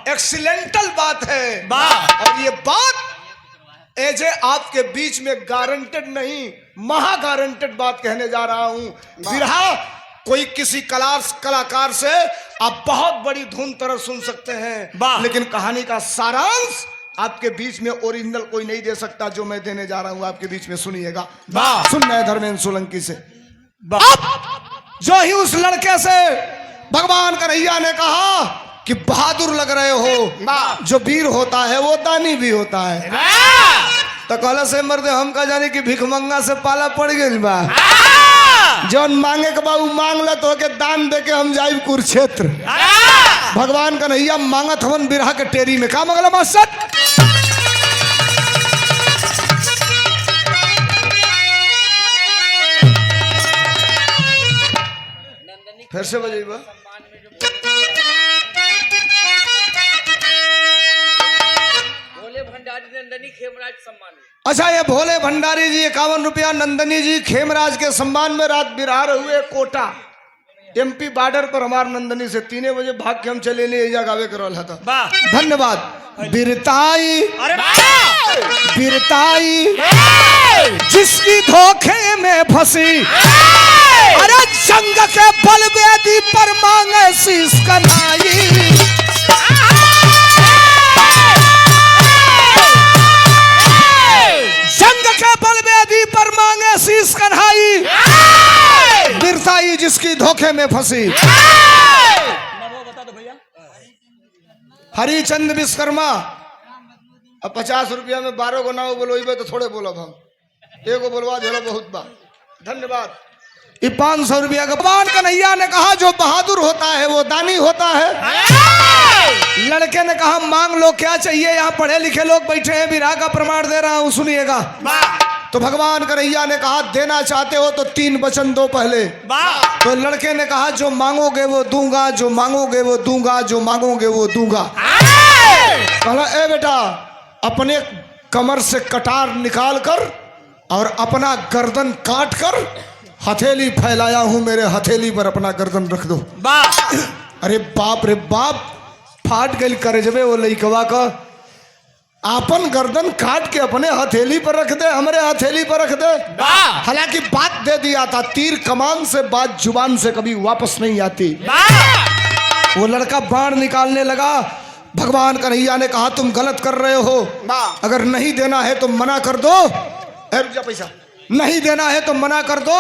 B: एक्सीलेंटल बात है। और ये बात एजे आपके बीच में गारंटेड नहीं, महा गारंटेड बात कहने जा रहा हूँ। बिरहा कोई किसी कलाकार से आप बहुत बड़ी धुन तरह सुन सकते हैं, लेकिन कहानी का सारांश आपके बीच में ओरिजिनल कोई नहीं दे सकता जो मैं देने जा रहा हूं आपके बीच में। सुनिएगा, सुनना है धर्मेंद्र सोलंकी से। जो ही उस लड़के से भगवान कन्हैया ने कहा कि बहादुर लग रहे हो, जो वीर होता है वो दानी भी होता है। तो कहला से मर्दे हम का जाने कि भिखमंगा से पाला पड़ गई बा, जौन मांगे के बाबू मांग ल तो के दान दे के हम जाई कुरुक्षेत्र। भगवान कन्हैया मांगत हवन बिरहा के टेरी में। का मंगला मास्टर फिर से बजेबा
D: में जो भोले भंडारी नंदनी खेमराज सम्मान में।
B: अच्छा, ये भोले भंडारी जी 51 रुपया, नंदनी जी खेमराज के सम्मान में रात बिरहा हुए कोटा MP बॉर्डर पर हमार नंदनी से 3 बजे भाग के हम चले ले गावे कर रहा था।
A: वाह
B: धन्यवाद। बिरताई
A: अरे वाह!
B: बिरताई जिसकी धोखे में फंसी, अरे जंग के बलवेदी पर मांगे शीश कनाई। जंग के बलवेदी पर मांगे शीश कन्हाई, बिरताई जिसकी धोखे में फंसी।
A: नमो बता दो भैया।
B: हरिचंद विश्वकर्मा। अब 50 रुपया में 12 गो नाव बोलो तो थोड़े बोलब हम, एगो बोलवा दे बहुत बा। धन्यवाद। ये 500 रुपया का। भगवान कन्हैया ने कहा जो बहादुर होता है वो दानी होता है। लड़के ने कहा मांग लो क्या चाहिए, यहाँ पढ़े लिखे लोग बैठे हैं, विराह का प्रमाण दे रहा हूँ सुनिएगा। तो भगवान कन्हैया ने कहा देना चाहते हो तो 3 वचन दो पहले। तो लड़के ने कहा जो मांगोगे वो दूंगा, जो मांगोगे वो दूंगा, जो मांगोगे वो दूंगा। कहला ए बेटा, अपने कमर से कटार निकाल कर और अपना गर्दन काट कर हथेली फैलाया हूं, मेरे हथेली पर अपना गर्दन रख दो। अरे बाप रे बाप, फाट गई करजबे वो लइकवा का। आपन गर्दन काट के अपने हथेली पर रख दे, हमारे हथेली पर रख दे। हालांकि बात दे दिया था, तीर कमान से बात जुबान से कभी वापस नहीं आती। वो लड़का बाण निकालने लगा। भगवान कन्हैया ने कहा तुम गलत कर रहे हो, अगर नहीं देना है तो मना कर दो। रुक जा, पैसा नहीं देना है तो मना कर दो,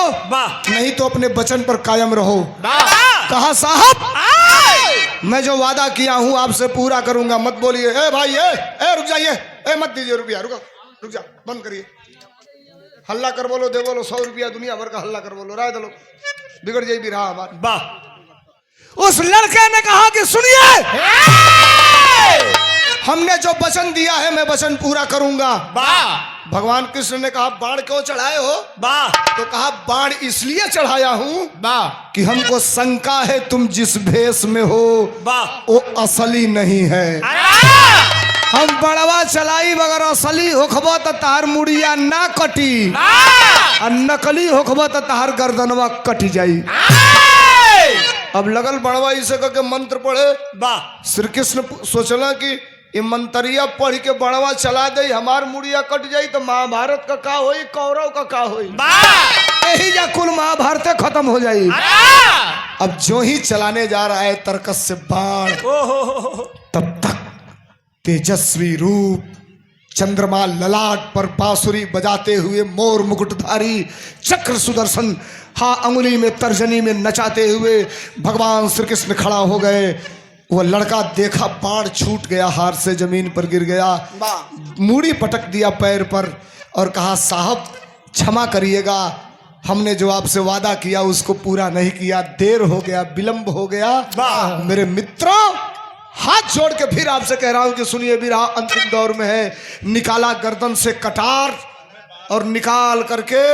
B: नहीं तो अपने वचन पर कायम रहो। कहा साहब मैं जो वादा किया हूं आपसे पूरा करूंगा, मत बोलिए। ए भाई ए रुक जाइए, ए मत दीजिए रुपया, रुक जा, बंद करिए। हल्ला कर बोलो, दे बोलो 100 रुपया, दुनिया भर का हल्ला कर बोलो, राय दलो, बिगड़ जाए बिरहा हमारा। उस लड़के ने कहा कि सुनिए, हमने जो वचन दिया है मैं वचन पूरा करूंगा। भगवान कृष्ण ने कहा बाण क्यों चढ़ाए हो? तो कहा बाण इसलिए चढ़ाया हूं कि हमको शंका है तुम जिस भेष में हो वो असली नहीं है। हम बड़वा चलाई मगर असली होखबो तो तार मुड़िया ना कटी, और नकली होखबो तो तार गर्दनवा कट जाई। अब लगल बड़वा इसे करके मंत्र पढ़े। श्री कृष्ण सोचला कि ये मंतरिया पढ़ के बड़वा चला दे, हमार मुड़िया कट जाई तो महाभारत का होई, कौरव का होई, यही जा कुल महाभारत खत्म हो जाई। अब जो ही चलाने जा रहा है तरकस से बाण, तब तक तेजस्वी रूप चंद्रमा ललाट पर बांसुरी बजाते हुए मोर मुकुटधारी चक्र सुदर्शन अंगुली में तर्जनी में नचाते हुए भगवान श्री कृष्ण खड़ा हो गए। वो लड़का देखा बाण छूट गया, हाथ से जमीन पर गिर गया, मूड़ी पटक दिया पैर पर और कहा साहब क्षमा करिएगा, हमने जो आपसे वादा किया उसको पूरा नहीं किया, देर हो गया, विलंब हो गया। मेरे मित्रों हाथ जोड़ के फिर आपसे कह रहा हूं कि सुनिए, विरहा अंतिम दौर में है। निकाला गर्दन से कटार और निकाल करके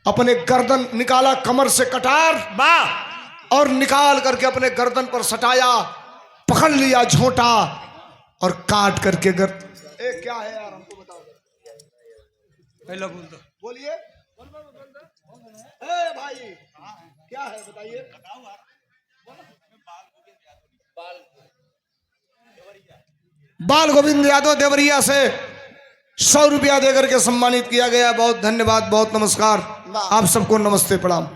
B: अपने गर्दन, निकाला कमर से कटार और निकाल करके अपने गर्दन पर सटाया, पकड़ लिया झोंटा और काट करके क्या है यार हमको बताओ,
A: पहले बोल दो,
B: बोलिए भाई क्या है बताइए। बाल गोविंद यादव देवरिया से 100 रुपया देकर के सम्मानित किया गया। बहुत धन्यवाद, बहुत नमस्कार, आप सबको नमस्ते प्रणाम।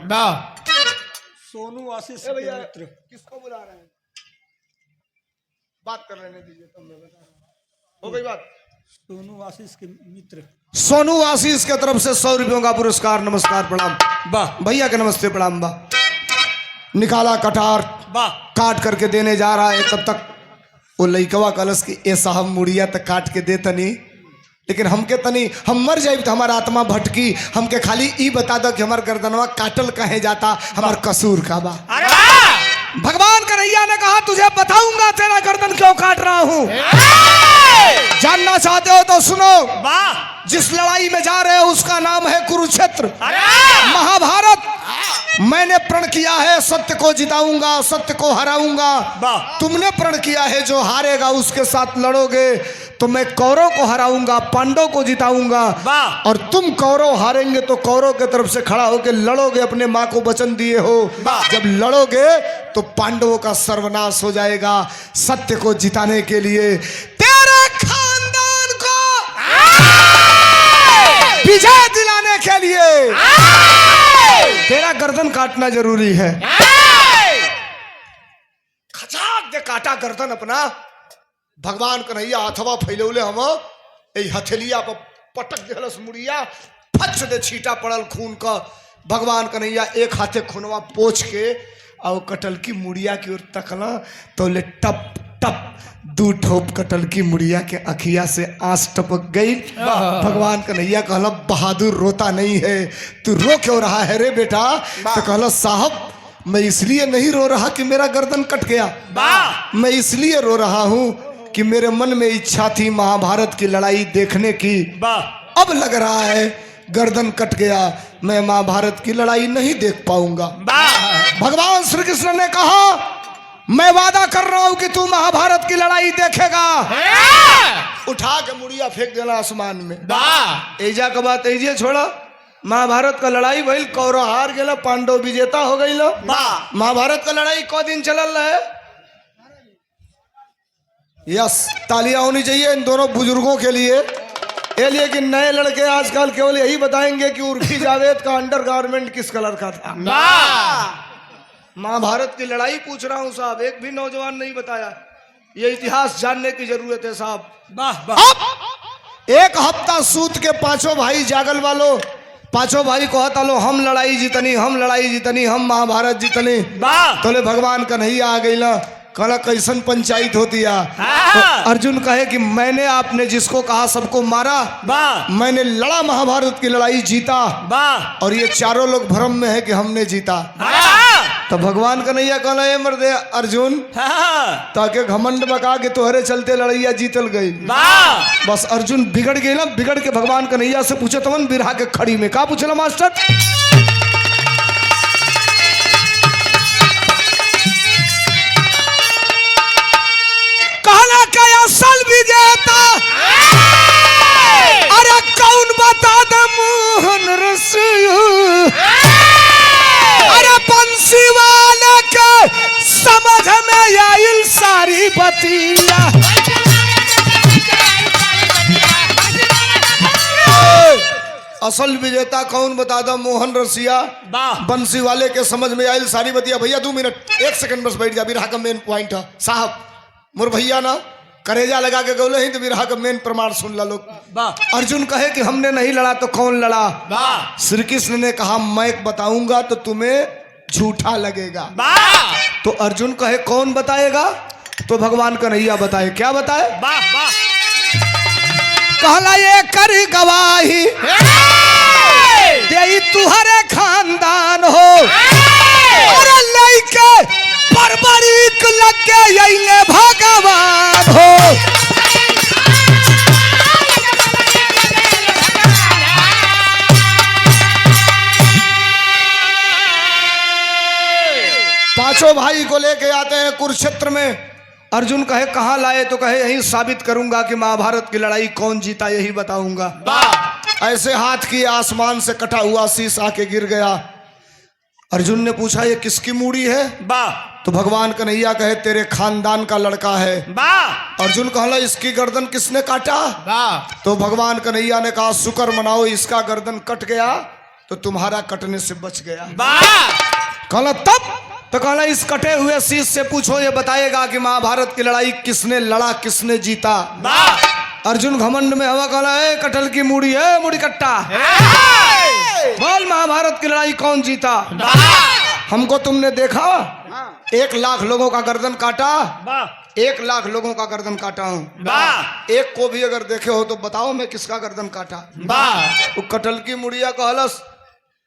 A: सोनू आशीष
B: भैया
A: मित्र,
B: किसको बुला रहे हैं? बात कर रहे दीजिए, तब मैं बता रहा हूं। हो गई बात।
A: सोनू आशीष के मित्र,
B: सोनू आशीष के तरफ से 100 रुपयों का पुरस्कार, नमस्कार प्रणाम।
A: वाह
B: भैया के नमस्ते प्रणाम। बा निकाला कटार,
A: वाह
B: काट करके देने जा रहा है, तब तक वो लइकवा कलश की ए साहब मुड़िया तक काट के दे तनी, लेकिन हमके तनी हम मर जाए तो हमारा आत्मा भटकी, हमके खाली ई बता दो कि हमार गर्दनवा काटल कहे जाता, हमार कसूर का बा। भगवान कन्हैया ने कहा तुझे बताऊंगा तेरा गर्दन क्यों काट रहा हूं। जानना चाहते हो तो सुनो। जिस लड़ाई में जा रहे हो उसका नाम है कुरुक्षेत्र, महाभारत। मैंने प्रण किया है सत्य को जिताऊंगा, सत्य को हराऊंगा।
A: वाह।
B: तुमने प्रण किया है जो हारेगा उसके साथ लड़ोगे, तो मैं कौरव को हराऊंगा, पांडव को जिताऊंगा।
A: वाह।
B: और तुम कौरव हारेंगे तो कौरव के तरफ से खड़ा होकर लड़ोगे, अपने माँ को वचन दिए हो।
A: वाह।
B: जब लड़ोगे तो पांडवों का सर्वनाश हो जाएगा। सत्य को जिताने के लिए तेरे खानदान को विजय दिलाने के लिए तेरा गर्दन काटना जरूरी है। खचाक दे काटा गर्दन अपना। भगवान कन्हैया हथवा फैलौले हम ए हथेलिया पर पटक देहलस मुड़िया, फच दे छीटा पड़ल खून का। भगवान कन्हैया एक हाथे खूनवा पोछ के और कटल की मुड़िया की ओर तकला तो ले टप टप दू ठोप कटल की मुड़िया के अखिया से आंस टपक गई। भगवान कन्हैया कहला बहादुर रोता नहीं है, तू रो क्यों रहा है रे बेटा? तो कहला साहब मैं इसलिए नहीं रो रहा कि मेरा गर्दन कट गया, मैं इसलिए रो रहा हूं कि मेरे मन में इच्छा थी महाभारत की लड़ाई देखने की। अब लग रहा है गर्दन कट गया, मैं महाभारत की लड़ाई नहीं देख पाऊंगा। भगवान श्री कृष्ण ने कहा मैं वादा कर रहा हूं कि तू महाभारत की लड़ाई देखेगा। उठा के मुड़िया फेंक देना आसमान में। एजा के बात एजे छोड़ा, महाभारत का लड़ाई भइल, कौरव हार गेला, पांडव विजेता हो गई। महाभारत का लड़ाई को दिन चलल है। यस, तालियां होनी चाहिए इन दोनों बुजुर्गों के लिए। ये लिए कि नए लड़के आजकल केवल यही बताएंगे कि उर्फी जावेद का अंडरगारमेंट किस कलर का था। महाभारत की लड़ाई पूछ रहा हूं साहब, एक भी नौजवान नहीं बताया। ये इतिहास जानने की जरूरत है साहब। अब एक हफ्ता सूत के पांचों भाई जागल वालों, पांचों भाई कहता लो हम लड़ाई जीतनी, हम लड़ाई जीतनी, हम महाभारत जीतनी। तोले भगवान कन्हैया आ गई ला, कहला कैसन पंचायत होती है। तो अर्जुन कहे कि मैंने आपने जिसको कहा सबको मारा, मैंने लड़ा, महाभारत की लड़ाई जीता, और ये चारों लोग भ्रम में है कि हमने जीता। तो भगवान कन्हैया कहला ये मर्दे अर्जुन, ताकि घमंड बका के तोहरे चलते लड़ैया जीतल गई। बस अर्जुन बिगड़ गई ना, बिगड़ के भगवान कन्हैया से पूछे तमन बिरहा के खड़ी में का पूछला मास्टर? कहला क्या असल विजेता अरे कौन बता दे मोहन रसिया, अरे बंसी वाले के समझ में आइल सारी बतिया। असल विजेता कौन बता दो मोहन रसिया, बंसी वाले के समझ में आइल सारी बतिया। भैया 2 मिनट 1 सेकंड बस बैठ जा, बिरहा का मेन पॉइंट है साहब। मोर भैया ना करेजा लगा के गौले ही तो बिरहा का मेन प्रमाण सुन ला लोग। अर्जुन कहे कि हमने नहीं लड़ा तो कौन लड़ा? श्री कृष्ण ने कहा मैं बताऊंगा तो तुम्हें झूठा लगेगा। तो अर्जुन कहे कौन बताएगा? तो भगवान कन्हैया बताए। क्या बताए? कहला ये कर गवाही दे तुहरे खानदान हो, और लइके परबरीक लग के यही भगवान हो। पांचों भाई को लेके आते हैं कुरुक्षेत्र में। अर्जुन कहे कहाँ लाए? तो कहे यही साबित करूंगा कि महाभारत की लड़ाई कौन जीता, यही बताऊंगा। ऐसे हाथ की आसमान से कटा हुआ शीश आके गिर गया। अर्जुन ने पूछा ये किसकी मूड़ी है? तो भगवान कन्हैया कहे तेरे खानदान का लड़का है। अर्जुन कहला इसकी गर्दन किसने काटा? तो भगवान कन्हैया ने कहा शुक्र मनाओ, इसका गर्दन कट गया तो तुम्हारा कटने से बच गया। कहला तब? तो कहला इस कटे हुए शीश से पूछो, ये बताएगा कि महाभारत की लड़ाई किसने लड़ा, किसने जीता। अर्जुन घमंड में हवा कहला है कटल की मूड़ी है, मूड़ी कट्टा बोल महाभारत की लड़ाई कौन जीता? हमको तुमने देखा 1 लाख लोगों का गर्दन काटा, 1 लाख लोगों का गर्दन काटा हूं। एक को भी अगर देखे हो तो बताओ मैं किसका गर्दन काटा? वो कटल की मुड़िया कहलस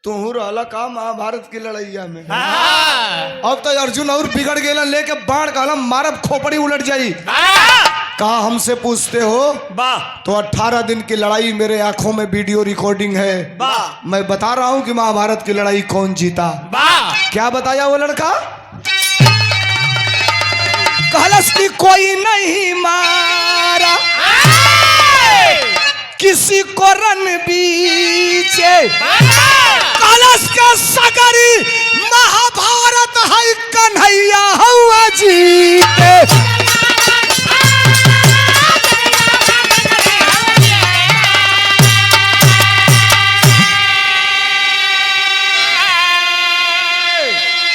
B: तू रहला का महाभारत की लड़ैया में। अब तो अर्जुन और बिगड़ गया, लेके बाण कहला मारब खोपड़ी उलट जाई। कहा हमसे पूछते हो
A: वाह
B: तो 18 दिन की लड़ाई मेरे आंखों में वीडियो रिकॉर्डिंग है।
A: वाह
B: मैं बता रहा हूं कि महाभारत की लड़ाई कौन जीता।
A: वाह
B: क्या बताया वो लड़का? कहलस की कोई नहीं मारा किसी को रणबीचे, कलश के सगरी महाभारत है कन्हैया हुआ जीते।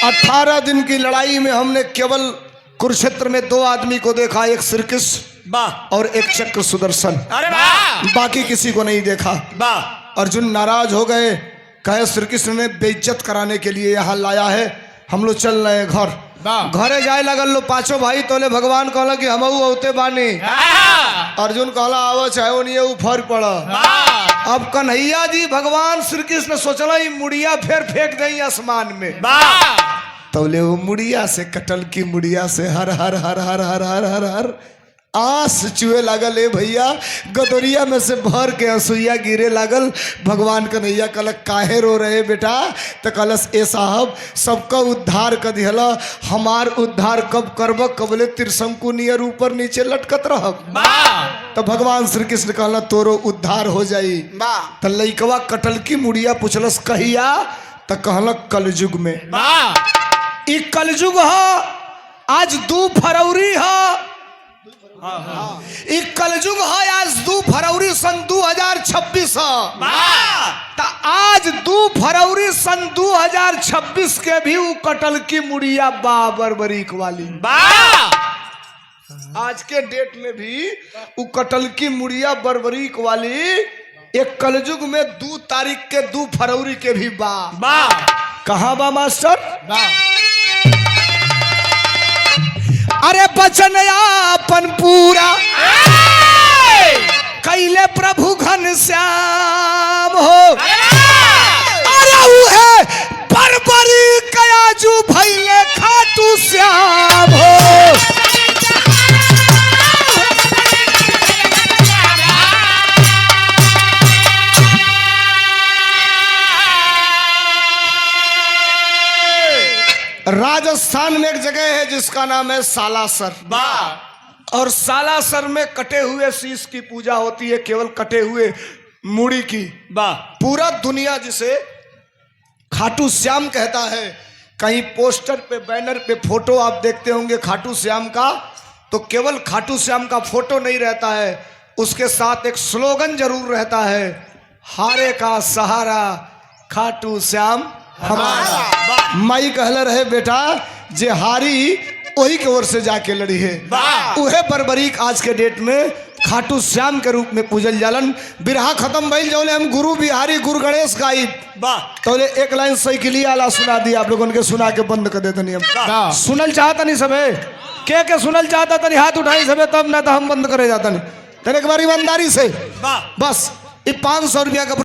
B: अठारह दिन की लड़ाई में हमने केवल कुरुक्षेत्र में 2 आदमी को देखा, एक श्रीकृष्ण
A: वाह
B: और एक चक्र सुदर्शन।
A: अरे वाह
B: बाकी किसी को नहीं देखा।
A: वाह
B: अर्जुन नाराज हो गए, कहे श्री कृष्ण ने बेइज्जत कराने के लिए यहाँ लाया है, हम लोग चल रहे हैं घर। घरे जाए लगल लो पांचों भाई तोले भगवान कहला कि हम औते बानी। अर्जुन कहला आवो चाहे नहीं वो फर पड़ा। अब कन्हैया जी भगवान श्री कृष्ण सोचला ही मुड़िया फिर फेंक दें आसमान में। तोले वो मुड़िया से कटल की मुड़िया से हर हर हर हर हर हर हर हर आंस चुए लागल। ए भैया गदोरिया में से भर के हंसुइया गिरे लागल। भगवान कन्हैया कहलक काहे रो रहे बेटा? तो कहलस ए साहब सबका उद्धार कर दिहला, हमार उद्धार कब करब? कबले त्रिशंकु नियर ऊपर नीचे लटकत रहब। तो भगवान श्री कृष्ण कहला तोरो उद्धार हो जाई। तो लइकवा कटल की मुड़िया पूछलस कहिया? तो कहलक कलयुग में। ई कलयुग ह, आज 2 फरवरी ह। एक कलयुग है, आज 2 फरवरी सन 2026 तो आज 2 फरवरी सन 2026 के भी वो कटल की मुड़िया बाबर बरीक वाली। आज के डेट में भी वो कटल की मुड़िया बरबरीक वाली एक कलयुग में 2 तारीख के 2 फरवरी के भी बा। कहाँ बा मास्टर? अरे बचन आपन पूरा कैले प्रभु घन श्याम हो। अरे उहे बरबरी कयाजू भैले खाटू श्याम हो। राजस्थान में एक जगह है जिसका नाम है सालासर। और सालासर में कटे हुए शीश की पूजा होती है, केवल कटे हुए मूड़ी की। पूरा दुनिया जिसे खाटू श्याम कहता है। कहीं पोस्टर पे बैनर पे फोटो आप देखते होंगे खाटू श्याम का, तो केवल खाटू श्याम का फोटो नहीं रहता है, उसके साथ एक स्लोगन जरूर रहता है, हारे का सहारा खाटू श्याम हमारा। माई कहला रहे बेटा जे हारी वही के ओर से जाके लड़ी है। उहे बरबरीक आज के डेट में खाटू श्याम के रूप में पूजल जालन। बिरहा खत्म भइल जौले हम गुरु बिहारी गुरु गणेश गाई तो एक लाइन साइकिली आला सुना दी, आप लोगों के सुना के बंद कर देते हम। सुनल चाहता नहीं सबे के सुनल चाहता तनी हाथ उठाई सबे, तब ना तो हम बंद करे जाता नहीं। तेरे एक बार ईमानदारी से बस ये 500 रुपया का